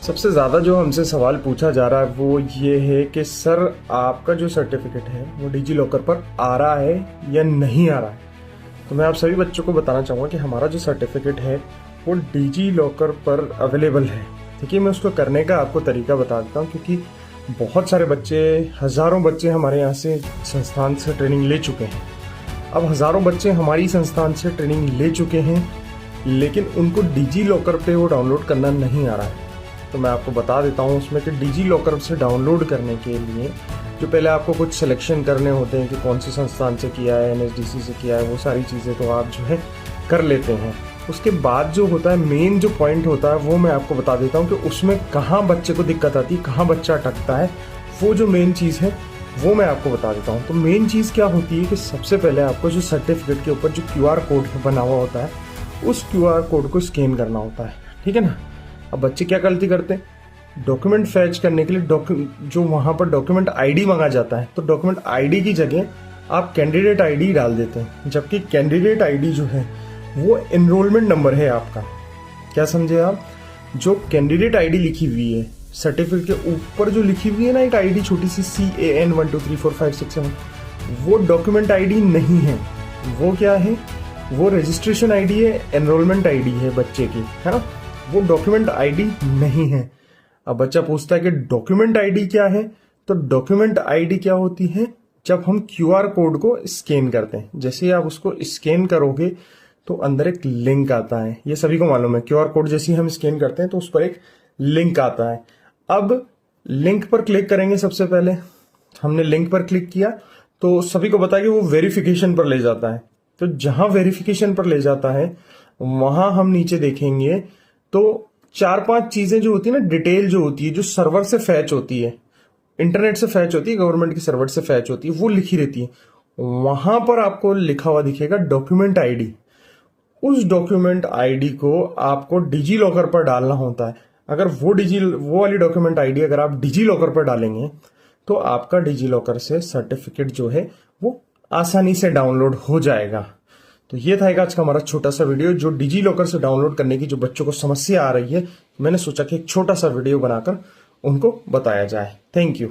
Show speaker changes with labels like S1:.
S1: सबसे ज़्यादा जो हमसे सवाल पूछा जा रहा है वो ये है कि सर आपका जो सर्टिफिकेट है वो डिजी लॉकर पर आ रहा है या नहीं आ रहा है। तो मैं आप सभी बच्चों को बताना चाहूँगा कि हमारा जो सर्टिफिकेट है वो डिजी लॉकर पर अवेलेबल है। देखिए, मैं उसको करने का आपको तरीका बता देता हूँ, क्योंकि बहुत सारे बच्चे, हज़ारों बच्चे हमारे यहाँ से संस्थान से ट्रेनिंग ले चुके हैं। अब हज़ारों बच्चे हमारी संस्थान से ट्रेनिंग ले चुके हैं, लेकिन उनको डिजी लॉकर पे वो डाउनलोड करना नहीं आ रहा है। तो मैं आपको बता देता हूँ उसमें कि डिजी लॉकर से डाउनलोड करने के लिए जो पहले आपको कुछ सिलेक्शन करने होते हैं कि कौन से संस्थान से किया है, एनएसडीसी से किया है, वो सारी चीज़ें तो आप जो है कर लेते हैं। उसके बाद जो होता है, मेन जो पॉइंट होता है, वो मैं आपको बता देता हूँ कि उसमें कहाँ बच्चे को दिक्कत आती है, कहाँ बच्चा अटकता है। वो जो मेन चीज़ है वो मैं आपको बता देता हूँ। तो मेन चीज़ क्या होती है कि सबसे पहले आपको जो सर्टिफिकेट के ऊपर जो QR कोड बना हुआ होता है, उस QR कोड को स्कैन करना होता है, ठीक है ना। अब बच्चे क्या गलती करते हैं, डॉक्यूमेंट फैच करने के लिए जो वहाँ पर डॉक्यूमेंट आईडी मांगा जाता है, तो डॉक्यूमेंट आईडी की जगह आप कैंडिडेट आईडी डाल देते हैं, जबकि कैंडिडेट आईडी जो है वो एनरोलमेंट नंबर है आपका। क्या समझे आप? जो कैंडिडेट आईडी लिखी हुई है सर्टिफिकेट के ऊपर, जो लिखी हुई है ना एक आईडी छोटी सी CAN 1 2 3 4 5 6 7, वो डॉक्यूमेंट आईडी नहीं है। वो क्या है? वो रजिस्ट्रेशन आईडी है, एनरोलमेंट आईडी है बच्चे की, है ना। वो डॉक्यूमेंट आईडी नहीं है। अब बच्चा पूछता है कि डॉक्यूमेंट आईडी क्या है? तो डॉक्यूमेंट आईडी क्या होती है? जब हम QR कोड को स्कैन करते हैं, जैसे ही आप उसको स्कैन करोगे तो अंदर एक लिंक आता है। ये सभी को मालूम है, QR कोड जैसे ही हम स्कैन करते हैं तो उस पर एक लिंक आता है। अब लिंक पर क्लिक करेंगे। सबसे पहले हमने लिंक पर क्लिक किया तो सभी को पता है कि वो वेरिफिकेशन पर ले जाता है। तो जहां वेरिफिकेशन पर ले जाता है वहां हम नीचे देखेंगे तो 4-5 चीजें जो होती है ना, डिटेल जो होती है, जो सर्वर से फैच होती है, इंटरनेट से फैच होती है, गवर्नमेंट की सर्वर से फैच होती है, वो लिखी रहती है। वहां पर आपको लिखा हुआ दिखेगा डॉक्यूमेंट आईडी। उस डॉक्यूमेंट आईडी को आपको डिजी लॉकर पर डालना होता है। अगर वो वाली डॉक्यूमेंट आईडी अगर आप डिजी लॉकर पर डालेंगे तो आपका डिजी लॉकर से सर्टिफिकेट जो है वो आसानी से डाउनलोड हो जाएगा। तो ये था एक आज का हमारा छोटा सा वीडियो, जो डिजी लॉकर से डाउनलोड करने की जो बच्चों को समस्या आ रही है, मैंने सोचा कि एक छोटा सा वीडियो बनाकर उनको बताया जाए। Thank you.